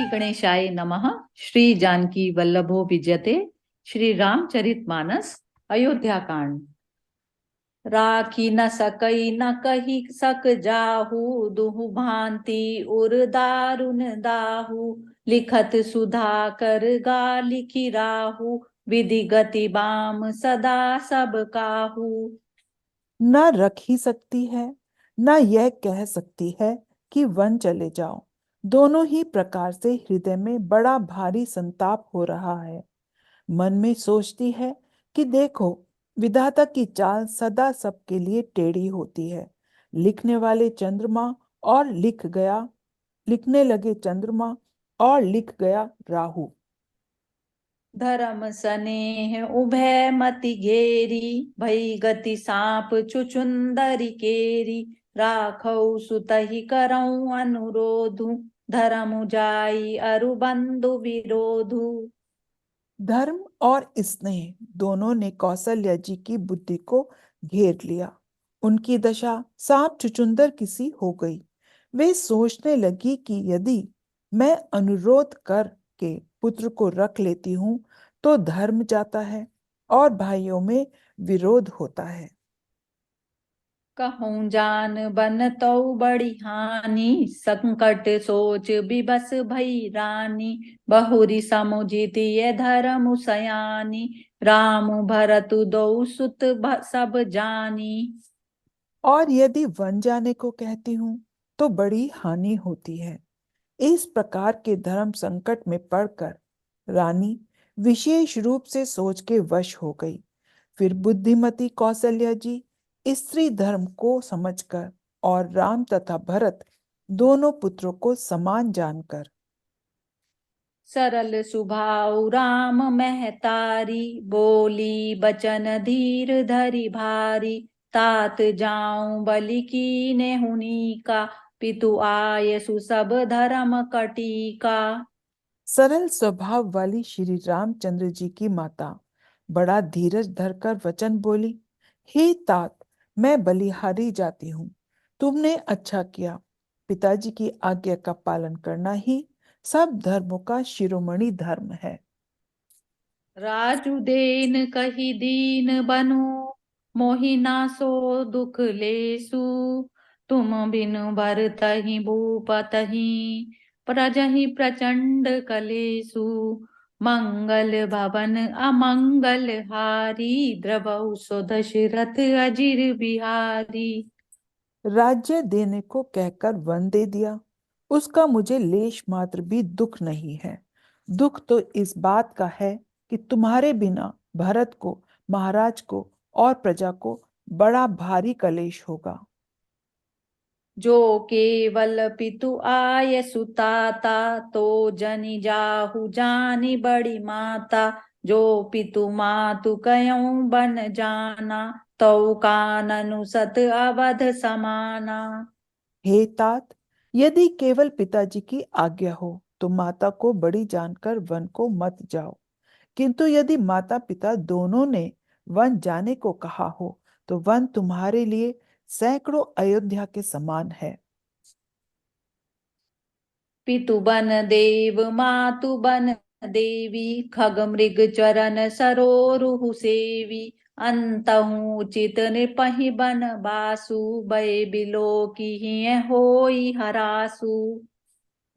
गणेशाय नमः। श्री जानकी वल्लभो विजयते। श्री रामचरितमानस अयोध्या कांड। राखी न सकई न कही सक जाहू, दुहु भांति उर दारुन दाहू। लिखत सुधा कर गा लिखी राहू, विधि गति बाम सदा सब काहू। न रख ही सकती है, न यह कह सकती है कि वन चले जाओ। दोनों ही प्रकार से हृदय में बड़ा भारी संताप हो रहा है। मन में सोचती है कि देखो, विधाता की चाल सदा सबके लिए टेढ़ी होती है। लिखने वाले चंद्रमा और लिखने लगे चंद्रमा और लिख गया राहु। धर्म सनेह उभय मति घेरी, भई गति सांप चुचुंदरी केरी। राखौ सुतहि करऊं अनुरोधु, धर्म जाई अरु बंधु विरोधु। धर्म और स्नेह दोनों ने कौशल्या जी की बुद्धि को घेर लिया। उनकी दशा सांप चुचुंदर किसी हो गई। वे सोचने लगी कि यदि मैं अनुरोध करके पुत्र को रख लेती हूं तो धर्म जाता है और भाइयों में विरोध होता है। कहूँ जान बन तो बड़ी हानि, संकट सोच विबस भई रानी। बहुरी समुझित ये धर्म सयानी, राम भरत दो सुत सब जानी। और यदि वन जाने को कहती हूं तो बड़ी हानि होती है। इस प्रकार के धर्म संकट में पड़कर रानी विशेष रूप से सोच के वश हो गई। फिर बुद्धिमती कौशल्या जी स्त्री धर्म को समझकर और राम तथा भरत दोनों पुत्रों को समान जानकर सरल सुभाव राम महतारी, बोली बचन धीर धरि भारी। तात जाऊं बलि कीने हुनी का, पितु आयसु सब धर्म कटीका। सरल स्वभाव वाली श्री रामचंद्र जी की माता बड़ा धीरज धरकर वचन बोली, हे तात, मैं बलिहारी जाती हूँ। तुमने अच्छा किया। पिताजी की आज्ञा का पालन करना ही सब धर्मों का शिरोमणि धर्म है। राजु देन कही दीन बनु, मोहिना सो दुख लेसु। तुम बिनु भरतहि भूपतहि, प्रजहि प्रचंड कलेसु। मंगल भवन अमंगल हारी, द्रवहु सो दशरथ अजिर बिहारी। राज्य देने को कहकर वन दे दिया, उसका मुझे लेश मात्र भी दुख नहीं है। दुख तो इस बात का है कि तुम्हारे बिना भरत को, महाराज को और प्रजा को बड़ा भारी कलेश होगा। जो केवल पितु आय सुताता, तो जनि जाहु जानी बड़ी माता। जो पितु मातु कयऊं बन जाना, तो काननु सत अवध समाना। हे तात, यदि केवल पिताजी की आज्ञा हो तो माता को बड़ी जानकर वन को मत जाओ। किंतु यदि माता पिता दोनों ने वन जाने को कहा हो तो वन तुम्हारे लिए सैकड़ों अयोध्या के समान है। पितु बन देव मातु बन देवी, खग मृग चरण सरोरुहु सेवी। अंतहु उचित नृपहि बन बासु, भय बिलो की होई हरासु।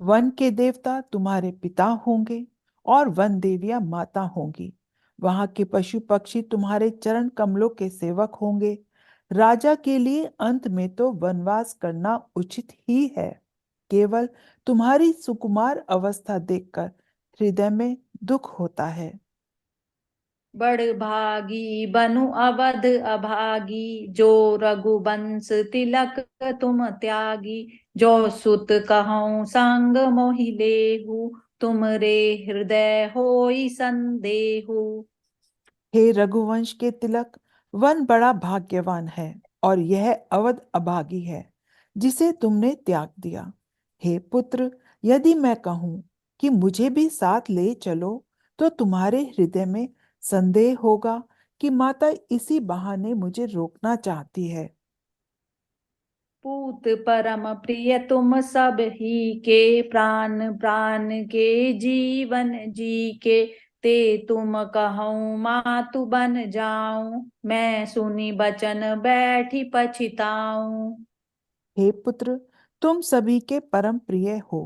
वन के देवता तुम्हारे पिता होंगे और वन देवियां माता होंगी। वहां के पशु पक्षी तुम्हारे चरण कमलों के सेवक होंगे। राजा के लिए अंत में तो वनवास करना उचित ही है। केवल तुम्हारी सुकुमार अवस्था देखकर हृदय में दुख होता है। बड़ भागी बनु अवध अभागी, जो रघुवंश तिलक तुम त्यागी। जो सुत कहऊँ संग मोहि लेहु, तुम रे हृदय होई संदेहु। हे रघुवंश के तिलक, वन बड़ा भाग्यवान है और यह अवध अभागी है जिसे तुमने त्याग दिया। हे पुत्र, यदि मैं कहूं कि मुझे भी साथ ले चलो तो तुम्हारे हृदय में संदेह होगा कि माता इसी बहाने मुझे रोकना चाहती है। पूत परम प्रिय तुम सब ही के, प्राण प्राण के जीवन जी के, ते तुम कहूँ मातु बन जाऊं, मैं सुनी बचन बैठी पछिताऊं। हे पुत्र, तुम सभी के परम प्रिय हो,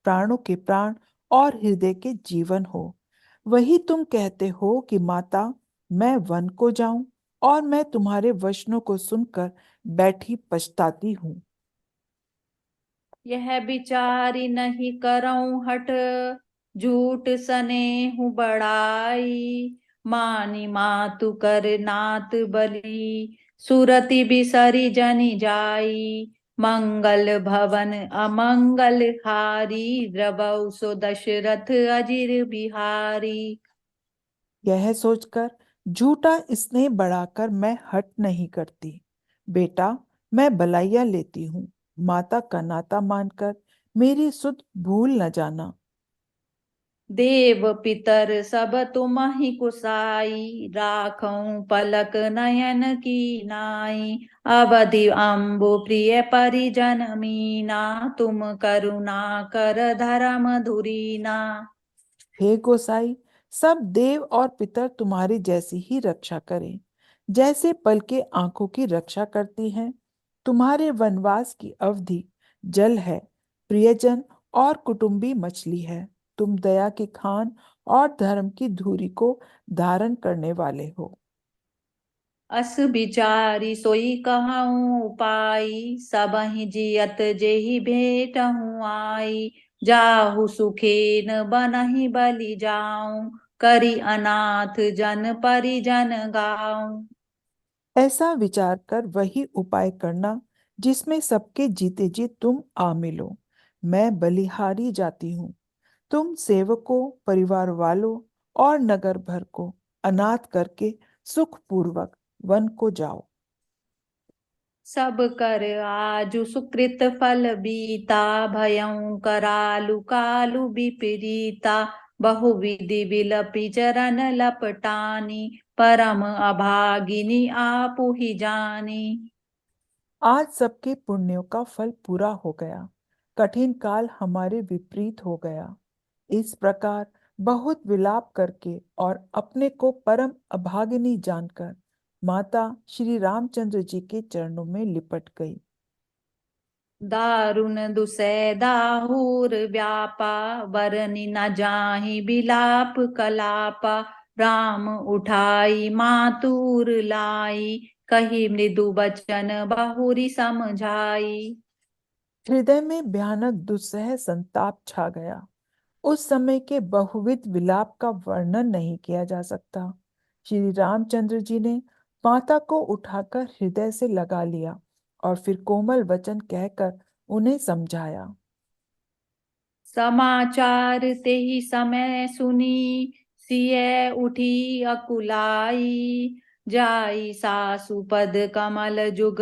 प्राणों के प्राण और हृदय के जीवन हो। वही तुम कहते हो कि माता, मैं वन को जाऊं, और मैं तुम्हारे वचनों को सुनकर बैठी पछताती हूँ। यह विचारी नहीं करऊं हट, झूठ सने हूँ बड़ाई, मानी मातु कर नात बली, सुरति बिसरी जनि जाई, मंगल भवन अमंगल हारी, द्रवौ सो दशरथ अजिर बिहारी। यह सोचकर झूठा स्नेह बढ़ाकर मैं हट नहीं करती। बेटा, मैं बलैया लेती हूँ। माता का नाता मानकर मेरी सुध भूल न जाना। देव पितर सब तुम्हि कुसाई, राखऊं पलक नयन की नाई, अवधि अम्बु प्रिय परिजन मीना, तुम करुणा कर धर्म धुरीना। हे गोसाई, सब देव और पितर तुम्हारी जैसी ही रक्षा करें, जैसे पल के आंखों की रक्षा करती हैं। तुम्हारे वनवास की अवधि जल है, प्रियजन और कुटुंबी मछली है। तुम दया के खान और धर्म की धूरी को धारण करने वाले हो। अस बिचारी सोई कहूँ उपाई, सबहि जियत जेहि भेटहूँ आई, जाहु सुखेन बनहि बलि जाऊं, करी अनाथ जन परिजन गाऊं। ऐसा विचार कर वही उपाय करना जिसमें सबके जीते जी तुम आ मिलो। मैं बलिहारी जाती हूँ। तुम सेवकों, परिवार वालों और नगर भर को अनाथ करके सुखपूर्वक वन को जाओ। सब कर आजु सुकृत फल बीता, भयं करालु कालु विपरीता, बहुविधि विलपि चरण लपटानी, परम अभागिनी आपु ही जानी। आज सबके पुण्यों का फल पूरा हो गया, कठिन काल हमारे विपरीत हो गया। इस प्रकार बहुत विलाप करके और अपने को परम अभागिनी जानकर माता श्री रामचंद्र जी के चरणों में लिपट गई। दारुण दुसै दाहुर व्यापा, बरनि न जाहि बिलाप कलापा, राम उठाई मातुर लाई, कही मृदु बचन बहुरी समझाई। हृदय में भयानक दुस्सह संताप छा गया। उस समय के बहुविध विलाप का वर्णन नहीं किया जा सकता। श्री रामचंद्र जी ने माता को उठाकर हृदय से लगा लिया और फिर कोमल वचन कहकर उन्हें समझाया। समाचार ते ही समय सुनी, सिय उठी अकुलाई, जाई सासु पद कमल जुग,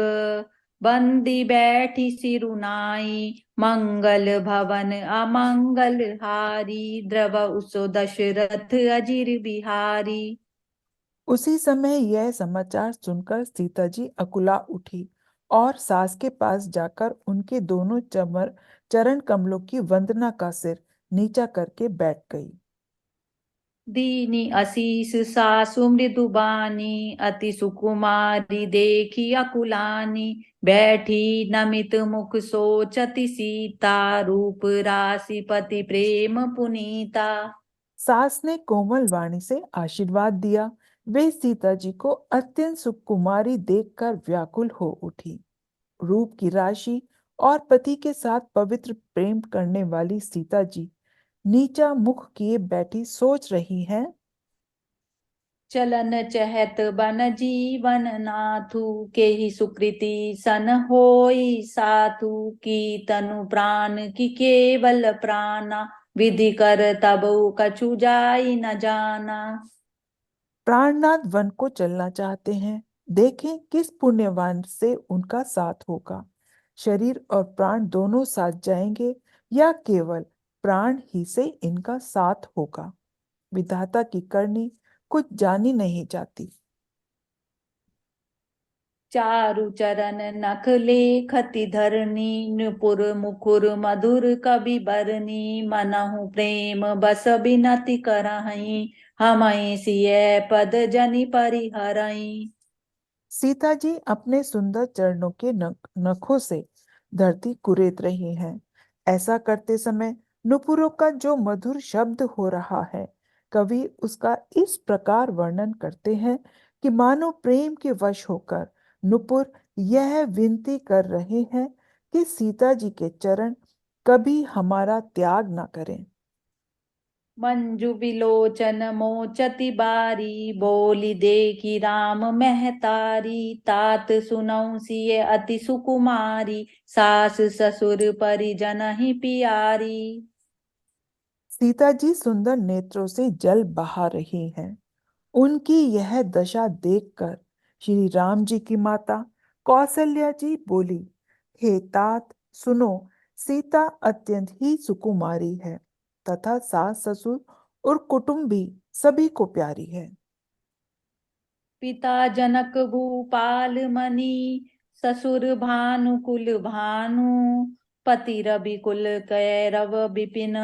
बंदी बैठी सिरुनाई, मंगल भवन अमंगल हारी, द्रव सो दशरथ अजिर बिहारी। उसी समय यह समाचार सुनकर सीता जी अकुला उठी और सास के पास जाकर उनके दोनों चरण कमलों की वंदना का सिर नीचा करके बैठ गई। दीनी असीस सासु मृदुबानी, अति सुकुमारी देखी अकुलानी, बैठी नमित मुख सोचती सीता, रूप राशि पति प्रेम पुनीता। सास ने कोमल वाणी से आशीर्वाद दिया। वे सीता जी को अत्यंत सुकुमारी देखकर व्याकुल हो उठी। रूप की राशि और पति के साथ पवित्र प्रेम करने वाली सीता जी नीचा मुख किए बैठी सोच रही हैं। चलन चहत बन जीवन नाथु, के ही सुकृति सन होई साधु, की तनु प्राण की केवल प्राणा, विधि कर तब कछु जाई न जाना। प्राणनाथ वन को चलना चाहते हैं। देखें किस पुण्यवान से उनका साथ होगा। शरीर और प्राण दोनों साथ जाएंगे या केवल प्राण ही से इनका साथ होगा। विधाता की करनी कुछ जानी नहीं जाती। चारु चरण नख लेखति धरनी, नुपुर मुकुर मधुर कवि बरनी, मनहु प्रेम बस बिनति करहीं, हमहि सिय पद जनि परिहरहीं। सीता जी अपने सुंदर चरणों के नखों से धरती कुरेद रही हैं। ऐसा करते समय नुपुरों का जो मधुर शब्द हो रहा है, कवि उसका इस प्रकार वर्णन करते हैं कि मानो प्रेम के वश होकर नुपुर यह विनती कर रहे हैं कि सीता जी के चरण कभी हमारा त्याग ना करें। मंजु बिलोचन मोचति बारी, बोली देखी राम महतारी, तात सुनौ सिय अति सुकुमारी, सास ससुर परिजन ही पियारी। सीता जी सुंदर नेत्रों से जल बहा रही हैं। उनकी यह दशा देखकर श्री राम जी की माता कौशल्या जी बोली, हे तात सुनो, सीता अत्यंत ही सुकुमारी है तथा सास ससुर और कुटुंबी सभी को प्यारी है। पिता जनक भूपाल मणि, ससुर भानुकुल भानु, पति रवि कुल कैरव विपिन,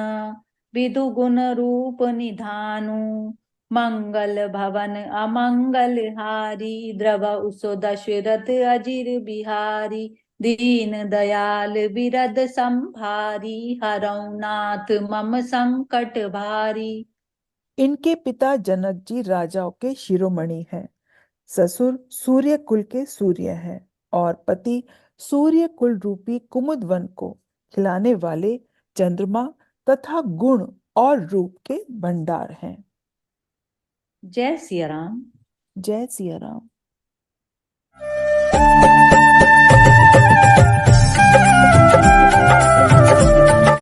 विदु गुण रूप निधानु, मंगल भवन अमंगल हारी, द्रव उसो दशरथ अजिर बिहारी, दीन दयाल बिरद संभारी, हरौ नाथ मम संकट भारी। इनके पिता जनक जी राजाओं के शिरोमणि हैं, ससुर सूर्य कुल के सूर्य हैं और पति सूर्य कुल रूपी कुमुद वन को खिलाने वाले चंद्रमा तथा गुण और रूप के भंडार हैं। जय सिया राम। जय सिया राम।